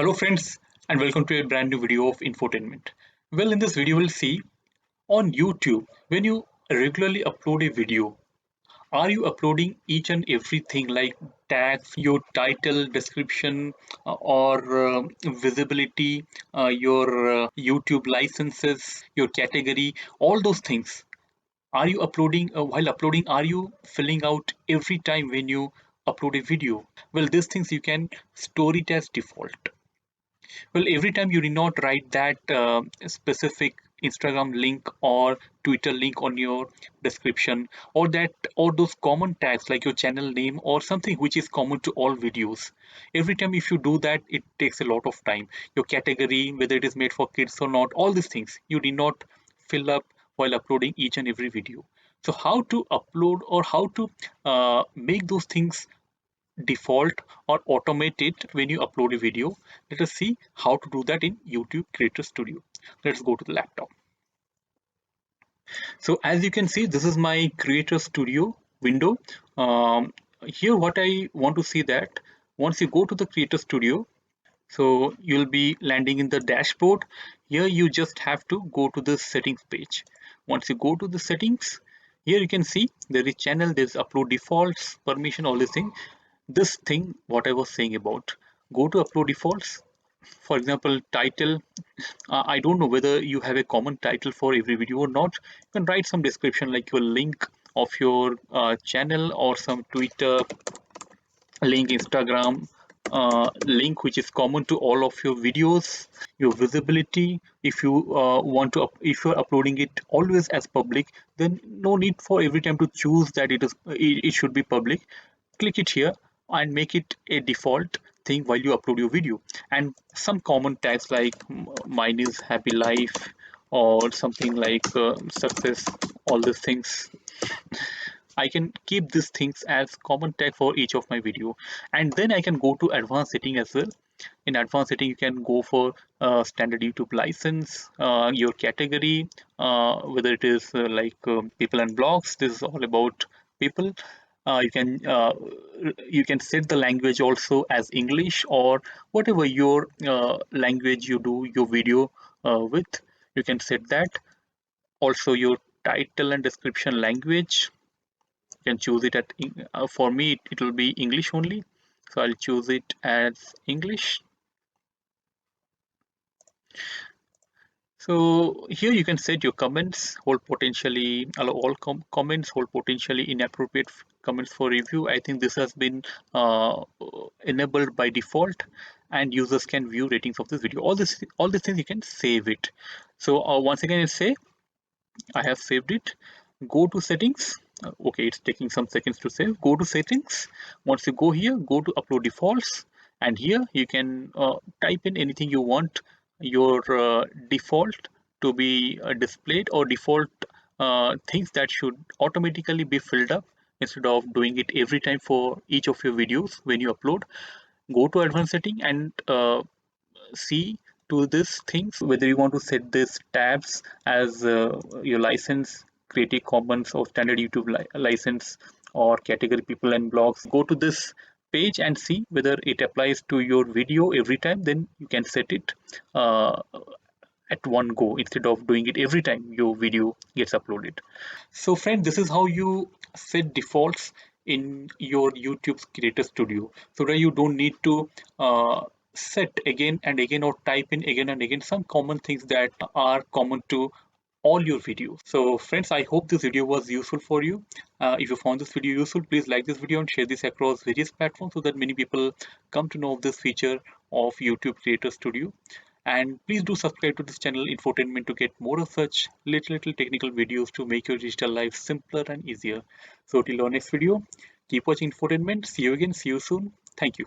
Hello friends and welcome to a brand new video of infotainment. Well, in this video we'll see on YouTube when you regularly upload a video, are you uploading each and everything like tags, your title, description, or visibility, your YouTube licenses, your category, all those things? Are you uploading while uploading? Are you filling out every time when you upload a video? Well, these things you can store it as default. Well, every time you did not write that specific Instagram link or Twitter link on your description, or those common tags like your channel name or something which is common to all videos. Every time if you do that, it takes a lot of time. Your category, whether it is made for kids or not, all these things you did not fill up while uploading each and every video. So how to upload or how to make those things default or automate it when you upload a video? Let us see how to do that in YouTube Creator Studio. Let's go to the laptop. So as you can see, this is my Creator Studio window. Here what I want to see that once you go to the Creator Studio, so you'll be landing in the dashboard. Here you just have to go to the settings page. Once you go to the settings, here you can see there is channel, there's upload defaults, permission, all these things. This thing what I was saying about, go to upload defaults. For example, title, I don't know whether you have a common title for every video or not. You can write some description like your link of your channel or some Twitter link, Instagram link which is common to all of your videos, your visibility. If you want to if you're uploading it always as public, then no need for every time to choose that it should be public. Click it here and make it a default thing while you upload your video. And some common tags like mine is happy life or something like success, all these things I can keep these things as common tag for each of my video. And then I can go to advanced setting as well. In advanced setting you can go for standard YouTube license, your category, whether it is people and blogs. This is all about people. You can set the language also as English or whatever your language you do your video with. You can set that. Also your title and description language, you can choose it at for me it will be English only, so I'll choose it as English. So here you can set your comments, hold potentially allow all comments, hold potentially inappropriate comments for review. I think this has been enabled by default, and users can view ratings of this video. All these things you can save it. So once again, it's say I have saved it. Go to settings. Okay, it's taking some seconds to save. Go to settings. Once you go here, go to upload defaults, and here you can type in anything you want your default to be displayed, or default things that should automatically be filled up instead of doing it every time for each of your videos when you upload. Go to advanced setting and see to these things whether you want to set these tabs as your license, Creative Commons or standard YouTube license, or category people and blogs. Go to this page and see whether it applies to your video every time. Then you can set it at one go instead of doing it every time your video gets uploaded. So friend, this is how you set defaults in your YouTube Creator Studio, so that you don't need to set again and again or type in again and again some common things that are common to all your videos. So friends, I hope this video was useful for you. If you found this video useful, please like this video and share this across various platforms so that many people come to know of this feature of YouTube Creator Studio. And please do subscribe to this channel Infotainment to get more of such little technical videos to make your digital life simpler and easier. So till our next video, keep watching Infotainment. See you again. See you soon. Thank you.